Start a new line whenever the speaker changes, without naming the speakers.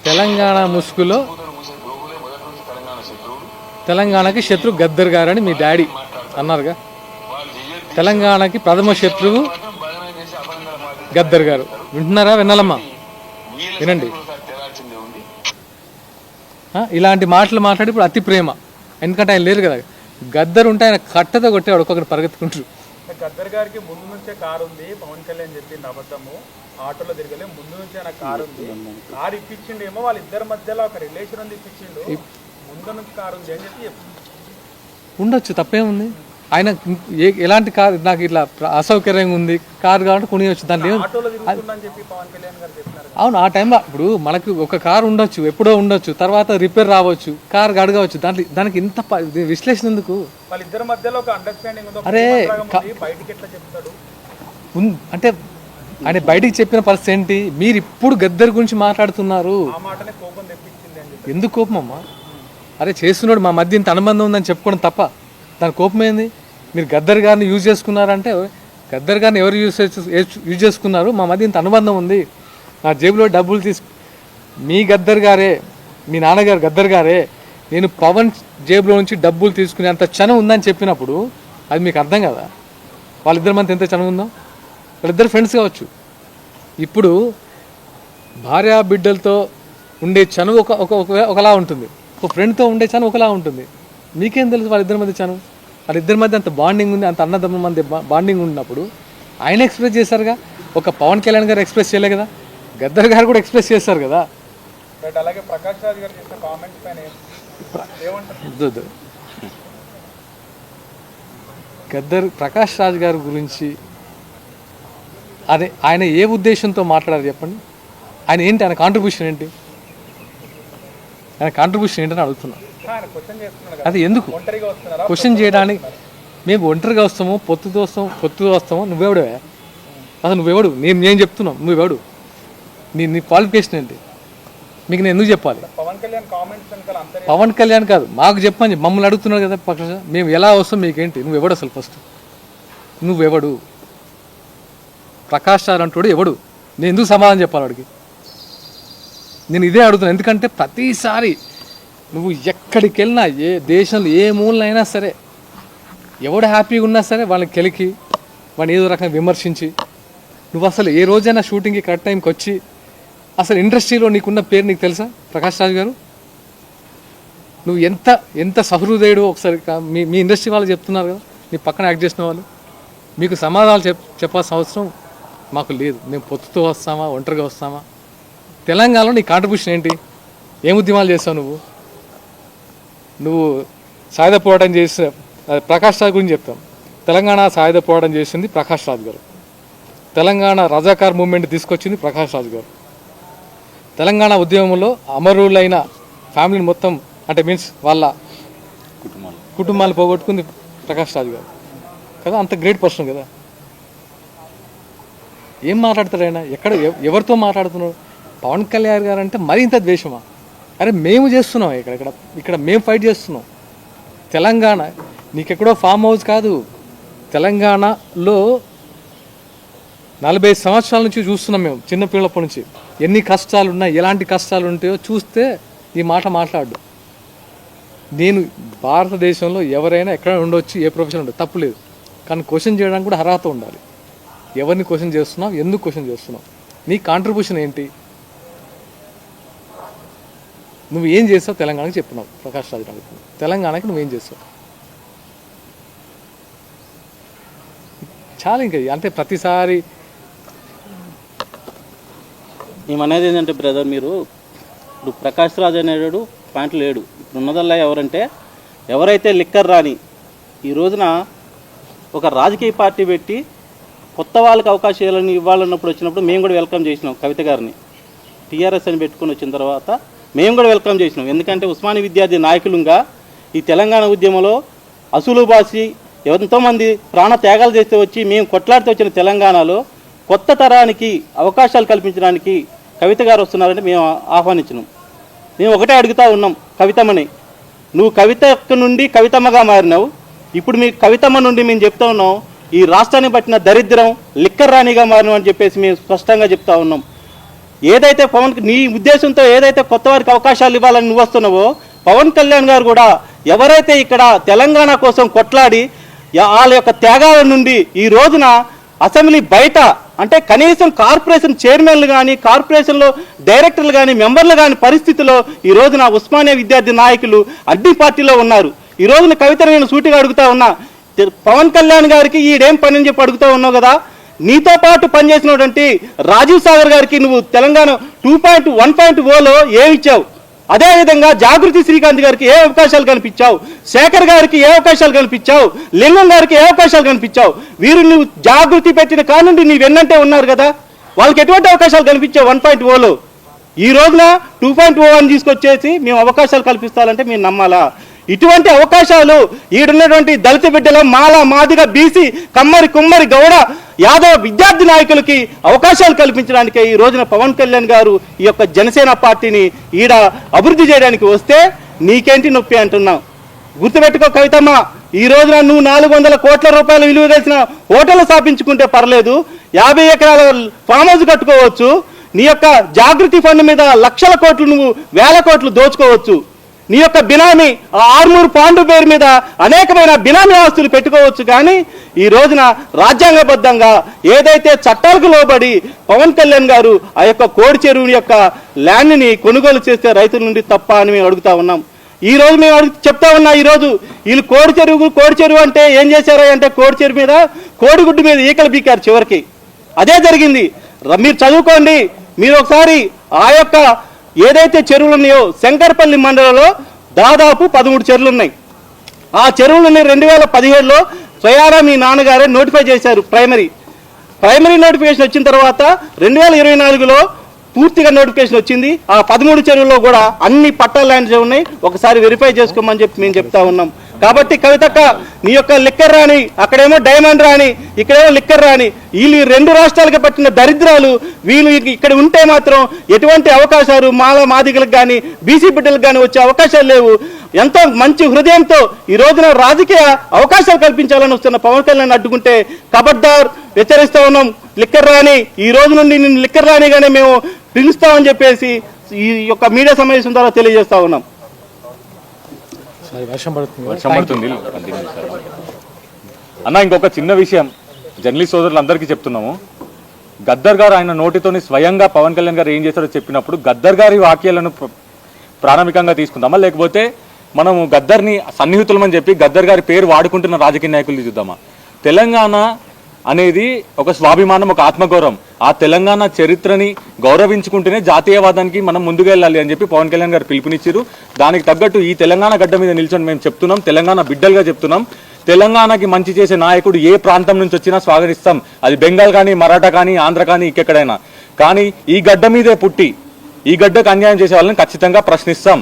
తెలంగాణ ముసుగులో తెలంగాణకి శత్రు గద్దర్ గారు అని మీ డాడీ అన్నారుగా. తెలంగాణకి ప్రథమ శత్రువు గద్దర్ గారు. వింటున్నారా? వినాలమ్మా, వినండి. ఇలాంటి మాటలు మాట్లాడి ఇప్పుడు అతి ప్రేమ. ఎందుకంటే ఆయన లేరు కదా. గద్దర్ ఉంటే ఆయన కట్టతో కొట్టేవాడు ఒక్కొక్కరు పరిగెత్తుకుంటారు.
గద్దర్ గారికి ముందు నుంచే కారు ఉంది, పవన్ కళ్యాణ్ చెప్పింది అబద్ధము, ఆటోలో తిరగలే, ముందు నుంచే ఆయన కారు ఉంది, కారు ఇప్పించిండు ఏమో, వాళ్ళిద్దరి మధ్యలో ఒక రిలేషన్ ఉంది, ఇప్పించిండు, ముందు నుంచి కారు ఉంది అని చెప్పి
ఉండొచ్చు, తప్పేముంది. ఆయన ఎలాంటి కారు నాకు ఇట్లా అసౌకర్యంగా ఉంది కారు కావాలంటే కొనియచ్చు, దాంట్లో
ఆటోలో తిరుగుతుందని చెప్పి పవన్ కళ్యాణ్ గారు చెప్తున్నారు.
అవును, ఆ టైంలో ఇప్పుడు మనకు ఒక కారు ఉండొచ్చు, ఎప్పుడో ఉండొచ్చు, తర్వాత రిపేర్ రావచ్చు, కారు గడగవచ్చు, దానికి ఇంత విశ్లేషణ ఎందుకు?
వాళ్ళిద్దరి మధ్యలో ఒక అండర్స్టాండింగ్ ఉంది.
అరే
బయటికి ఎట్లా చెప్తాడు
అంటే ఆయన బయటికి చెప్పిన పరిస్థితి ఏంటి? మీరు ఇప్పుడు గద్దర్ గురించి మాట్లాడుతున్నారు.
ఆ మాటనే కోపం తెప్పించింది అని చెప్పి.
ఎందుకు కోపం అమ్మా? అరే చేస్తున్నాడు, మా మధ్య ఇంత అనుబంధం ఉందని చెప్పుకోవడం తప్ప దాని కోపం ఏంది? మీరు గద్దర్ గారిని యూజ్ చేసుకున్నారంటే గద్దర్ గారిని ఎవరు యూజ్ చేసుకున్నారు? మా మధ్య ఇంత అనుబంధం ఉంది, నా జేబులో డబ్బులు మీ గద్దర్ గారే, మీ నాన్నగారు గద్దర్ గారే నేను పవన్ జేబులో నుంచి డబ్బులు తీసుకునే అంత చనం ఉందని చెప్పినప్పుడు అది మీకు అర్థం కదా. వాళ్ళిద్దరి మధ్య ఎంత చనం ఉందో. వాళ్ళిద్దరు ఫ్రెండ్స్ కావచ్చు. ఇప్పుడు భార్యా బిడ్డలతో ఉండే చనువు ఒకలా ఉంటుంది, ఒక ఫ్రెండ్తో ఉండే చనువు ఒకలా ఉంటుంది. మీకేం తెలుసు వాళ్ళిద్దరి మధ్య చనువు? వాళ్ళిద్దరి మధ్య అంత బాండింగ్ ఉంది, అంత అన్నదమ్ముల మధ్య బాండింగ్ ఉన్నప్పుడు ఆయన ఎక్స్ప్రెస్ చేశారుగా. ఒక పవన్ కళ్యాణ్ గారు ఎక్స్ప్రెస్ చేయలే కదా, గద్దర్ గారు కూడా ఎక్స్ప్రెస్ చేశారు కదా.
అలాగే ప్రకాష్ రాజ్ గారు చేసిన కామెంట్స్ పైన
ప్రకాష్ రాజ్ గారి గురించి అదే ఆయన ఏ ఉద్దేశంతో మాట్లాడారు చెప్పండి? ఆయన ఏంటి, ఆయన కాంట్రిబ్యూషన్ ఏంటి? ఆయన కాంట్రిబ్యూషన్ ఏంటని అడుగుతున్నాను. అది ఎందుకు క్వశ్చన్ చేయడానికి? మేము ఒంటరిగా వస్తాము, పొత్తుతో వస్తాము. నువ్వెవడవే అసలు? నువ్వెవడు? నేను చెప్తున్నావు, నువ్వెవడు? నీ క్వాలిఫికేషన్ ఏంటి? మీకు నేను ఎందుకు చెప్పాలి? పవన్ కళ్యాణ్ కాదు, మాకు చెప్పని మమ్మల్ని అడుగుతున్నాడు కదా పక్ష. మేము ఎలా వస్తాం, మీకేంటి? నువ్వెవడు అసలు? ఫస్ట్ నువ్వెవడు? ప్రకాష్ రాజ్ అంటాడు ఎవడు? నేను ఎందుకు సమాధానం చెప్పాలి వాడికి? నేను ఇదే అడుగుతున్నాను. ఎందుకంటే ప్రతిసారి నువ్వు ఎక్కడికి వెళ్ళినా, ఏ దేశంలో ఏ మూలనైనా సరే, ఎవడు హ్యాపీగా ఉన్నా సరే వాళ్ళని కెలికి వాడిని ఏదో రకంగా విమర్శించి, నువ్వు అసలు ఏ రోజైనా షూటింగ్కి కరెక్ట్ టైంకి వచ్చి అసలు ఇండస్ట్రీలో నీకున్న పేరు నీకు తెలుసా ప్రకాష్ రాజ్ గారు? నువ్వు ఎంత సహృదయుడు ఒకసారి మీ ఇండస్ట్రీ వాళ్ళు చెప్తున్నారు కదా, నీ పక్కన యాక్ట్ చేసిన వాళ్ళు. మీకు సమాధానాలు చెప్పాల్సిన అవసరం మాకు లేదు. మేము పొత్తుతో వస్తామా, ఒంటరిగా వస్తామా? తెలంగాణలో నీ కాంట్రిబ్యూషన్ ఏంటి? ఏం ఉద్యమాలు చేస్తావు నువ్వు? సాయుధ పోరాటం చేసిన ప్రకాష్ రాజ్ గురించి చెప్తాం. తెలంగాణ సాయుధ పోరాటం చేసింది ప్రకాష్ రాజ్ గారు. తెలంగాణ రజాకార్ మూవ్మెంట్ తీసుకొచ్చింది ప్రకాష్ రాజ్ గారు. తెలంగాణ ఉద్యమంలో అమరులైన ఫ్యామిలీని మొత్తం అంటే మీన్స్ వాళ్ళ కుటుంబాలు పోగొట్టుకుంది ప్రకాష్ రాజ్ గారు కదా. అంత గ్రేట్ పర్సన్ కదా. ఏం మాట్లాడతాడు ఆయన? ఎవరితో మాట్లాడుతున్నాడు? పవన్ కళ్యాణ్ గారు అంటే మరీ ఇంత ద్వేషమా? అరే మేము చేస్తున్నాం, ఇక్కడ మేము ఫైట్ చేస్తున్నాం. తెలంగాణ నీకెక్కడో ఫామ్ హౌస్ కాదు, తెలంగాణలో 40 సంవత్సరాల నుంచి చూస్తున్నాం మేము, చిన్నపిల్లప్పటి నుంచి. ఎన్ని కష్టాలు ఉన్నాయి, ఎలాంటి కష్టాలు ఉంటాయో చూస్తే ఈ మాట మాట్లాడు. నేను భారతదేశంలో ఎవరైనా ఎక్కడ ఉండొచ్చు, ఏ ప్రొఫెషన్ ఉండదు, తప్పు లేదు. కానీ క్వశ్చన్ చేయడానికి కూడా అర్హత ఉండాలి. ఎవరిని క్వశ్చన్ చేస్తున్నావు, ఎందుకు క్వశ్చన్ చేస్తున్నావు, నీ కాంట్రిబ్యూషన్ ఏంటి, నువ్వు ఏం చేస్తావు తెలంగాణకి చెప్తున్నావు. ప్రకాష్ రాజ్ అడుగుతున్నావు, తెలంగాణకి నువ్వేం చేస్తావు? చాలా ఇంకా అంటే ప్రతిసారి
ఏమనేది ఏంటంటే బ్రదర్, మీరు ఇప్పుడు ప్రకాష్ రాజ్ అనేవాడు పాయింట్ లేడు. ఇప్పుడు ఉన్నదల్లా ఎవరంటే ఎవరైతే లిక్కర్ రాని ఈ రోజున ఒక రాజకీయ పార్టీ పెట్టి కొత్త వాళ్ళకి అవకాశాలను ఇవ్వాలన్నప్పుడు వచ్చినప్పుడు మేము కూడా వెల్కమ్ చేసినాం. కవిత గారిని టీఆర్ఎస్ అని పెట్టుకుని వచ్చిన తర్వాత మేము కూడా వెల్కమ్ చేసినాం. ఎందుకంటే ఉస్మానియా విద్యార్థి నాయకులుగా ఈ తెలంగాణ ఉద్యమంలో అసూలు బాసి ఎంతోమంది ప్రాణ త్యాగాలు చేస్తే వచ్చి మేము కొట్లాడితే వచ్చిన తెలంగాణలో కొత్త తరానికి అవకాశాలు కల్పించడానికి కవిత గారు వస్తున్నారని మేము ఆహ్వానించినాం. మేము ఒకటే అడుగుతూ ఉన్నాం కవితమ్మని, నువ్వు కవిత నుండి కవితమ్మగా మారినావు, ఇప్పుడు మీ కవితమ్మ నుండి మేము చెప్తా ఉన్నాం ఈ రాష్ట్రాన్ని పట్టిన దరిద్రం లిక్కర్ రాణిగా మారినావు అని చెప్పేసి మేము స్పష్టంగా చెప్తా ఉన్నాం. ఏదైతే నీ ఉద్దేశంతో ఏదైతే కొత్త వారికి అవకాశాలు ఇవ్వాలని నువ్వు వస్తున్నావో, పవన్ కళ్యాణ్ గారు కూడా ఎవరైతే ఇక్కడ తెలంగాణ కోసం కొట్లాడి వాళ్ళ యొక్క త్యాగాల నుండి ఈ రోజున అసెంబ్లీ బయట అంటే కనీసం కార్పొరేషన్ చైర్మన్లు కానీ కార్పొరేషన్లో డైరెక్టర్లు కానీ మెంబర్లు కానీ పరిస్థితిలో ఈ రోజున ఉస్మానియా విద్యార్థి నాయకులు అన్ని పార్టీలో ఉన్నారు. ఈ రోజున కవిత నేను సూటిగా అడుగుతా ఉన్నా, పవన్ కళ్యాణ్ గారికి ఈడేం పని అని చెప్పి అడుగుతూ ఉన్నావు కదా, నీతో పాటు పనిచేసినటువంటి రాజీవ్ సాగర్ గారికి నువ్వు తెలంగాణ 2.1.0లో ఏమిచ్చావు? అదేవిధంగా జాగృతి శ్రీకాంత్ గారికి ఏ అవకాశాలు కల్పించావు? శేఖర్ గారికి ఏ అవకాశాలు కల్పించావు? లింగం గారికి ఏ అవకాశాలు కల్పించావు? వీరు నువ్వు జాగృతి పెట్టిన కానుండి నీ వెన్నంటే ఉన్నారు కదా, వాళ్ళకి ఎటువంటి అవకాశాలు కల్పించావు 1.0లో? ఈ రోజున 2.0 అని తీసుకొచ్చేసి మేము అవకాశాలు కల్పిస్తాలంటే మీరు నమ్మాలా? ఇటువంటి అవకాశాలు ఈడున్నటువంటి దళిత బిడ్డల మాల మాదిగ బీసీ కమ్మరి కుమ్మరి గౌడ యాదవ విద్యార్థి నాయకులకి అవకాశాలు కల్పించడానికే ఈ రోజున పవన్ కళ్యాణ్ గారు ఈ యొక్క జనసేన పార్టీని ఈడ అభివృద్ధి చేయడానికి వస్తే నీకేంటి నొప్పి అంటున్నావు. గుర్తుపెట్టుకో కవితమ్మ, ఈ రోజున నువ్వు 400 కోట్ల రూపాయలు విలువ కలిసిన హోటల్ స్థాపించుకుంటే పర్లేదు, 50 ఎకరాల ఫామ్ హౌస్ కట్టుకోవచ్చు, నీ యొక్క జాగృతి ఫండ్ మీద లక్షల కోట్లు నువ్వు వేల కోట్లు దోచుకోవచ్చు, నీ యొక్క బినామీ ఆర్మూరు పాండు పేరు మీద అనేకమైన బినామీ ఆస్తులు పెట్టుకోవచ్చు. కానీ ఈ రోజున రాజ్యాంగబద్ధంగా ఏదైతే చట్టాలకు లోబడి పవన్ కళ్యాణ్ గారు ఆ యొక్క కోడి చెరువు యొక్క ల్యాండ్ని కొనుగోలు చేస్తే రైతుల నుండి తప్ప అని మేము అడుగుతా ఉన్నాం. ఈ రోజు మేము చెప్తా ఉన్నా, ఈ రోజు వీళ్ళు కోడి చెరువు అంటే ఏం చేశారా అంటే కోడి చెరువు మీద కోడిగుడ్డు మీద ఈకలు బీకారు చివరికి. అదే జరిగింది. మీరు చదువుకోండి, మీరు ఒకసారి ఆ యొక్క ఏదైతే చెరువులు ఉన్నాయో శంకర్పల్లి మండలంలో దాదాపు 13 చెరువులు ఉన్నాయి. ఆ చెరువులని 2017లో స్వయారా మీ నాన్నగారే నోటిఫై చేశారు. ప్రైమరీ నోటిఫికేషన్ వచ్చిన తర్వాత 2024లో పూర్తిగా నోటిఫికేషన్ వచ్చింది. ఆ 13 చెరువుల్లో కూడా అన్ని పట్టా ల్యాండ్స్ ఉన్నాయి, ఒకసారి వెరిఫై చేసుకోమని చెప్పి మేము చెప్తా ఉన్నాం. కాబట్టి కవితక్క, నీ యొక్క లిక్కర్ రాని, అక్కడేమో డైమండ్ రాని, ఇక్కడేమో లిక్కర్ రాని, వీళ్ళు 2 రాష్ట్రాలకు పట్టిన దరిద్రాలు వీళ్ళు ఇక్కడ ఉంటే మాత్రం ఎటువంటి అవకాశాలు మాల మాదిగలకు కానీ బీసీ బిడ్డలకు కానీ వచ్చే అవకాశాలు లేవు. ఎంతో మంచి హృదయంతో ఈ రోజున రాజకీయ అవకాశాలు కల్పించాలని వస్తున్న పవన్ కళ్యాణ్ అడ్డుకుంటే ఖబర్దార్ హెచ్చరిస్తూ ఉన్నాం. లిక్కర్ రాని, ఈ రోజు నుండి నిన్ను లిక్కర్ రానిగానే మేము పిలుస్తామని చెప్పేసి ఈ యొక్క మీడియా సమావేశం ద్వారా తెలియజేస్తా ఉన్నాం.
వర్షం పడుతుంది అన్న. ఇంకొక చిన్న విషయం జర్నలిస్ట్ సోదరులందరికీ చెప్తున్నాము. గద్దర్ గారు ఆయన నోటితోని స్వయంగా పవన్ కళ్యాణ్ గారు ఏం చేశారో చెప్పినప్పుడు గద్దర్ గారి వాక్యాలను ప్రాథమికంగా తీసుకుందామా, లేకపోతే మనము గద్దర్ని సన్నిహితులమని చెప్పి గద్దర్ గారి పేరు వాడుకుంటున్న రాజకీయ నాయకులు చూద్దామా? తెలంగాణ అనేది ఒక స్వాభిమానం, ఒక ఆత్మగౌరవం. ఆ తెలంగాణ చరిత్రని గౌరవించుకుంటేనే జాతీయవాదానికి మనం ముందుకు వెళ్ళాలి అని చెప్పి పవన్ కళ్యాణ్ గారు పిలుపునిచ్చారు. దానికి తగ్గట్టు ఈ తెలంగాణ గడ్డ మీద నిల్చొని మేము చెప్తున్నాం, తెలంగాణ బిడ్డలుగా చెప్తున్నాం, తెలంగాణకి మంచి చేసే నాయకుడు ఏ ప్రాంతం నుంచి వచ్చినా స్వాగతిస్తాం. అది బెంగాల్ కానీ, మరాఠా కానీ, ఆంధ్ర కానీ, ఇంకెక్కడైనా. కానీ ఈ గడ్డ మీదే పుట్టి ఈ గడ్డకు అన్యాయం చేసే వాళ్ళని ఖచ్చితంగా ప్రశ్నిస్తాం.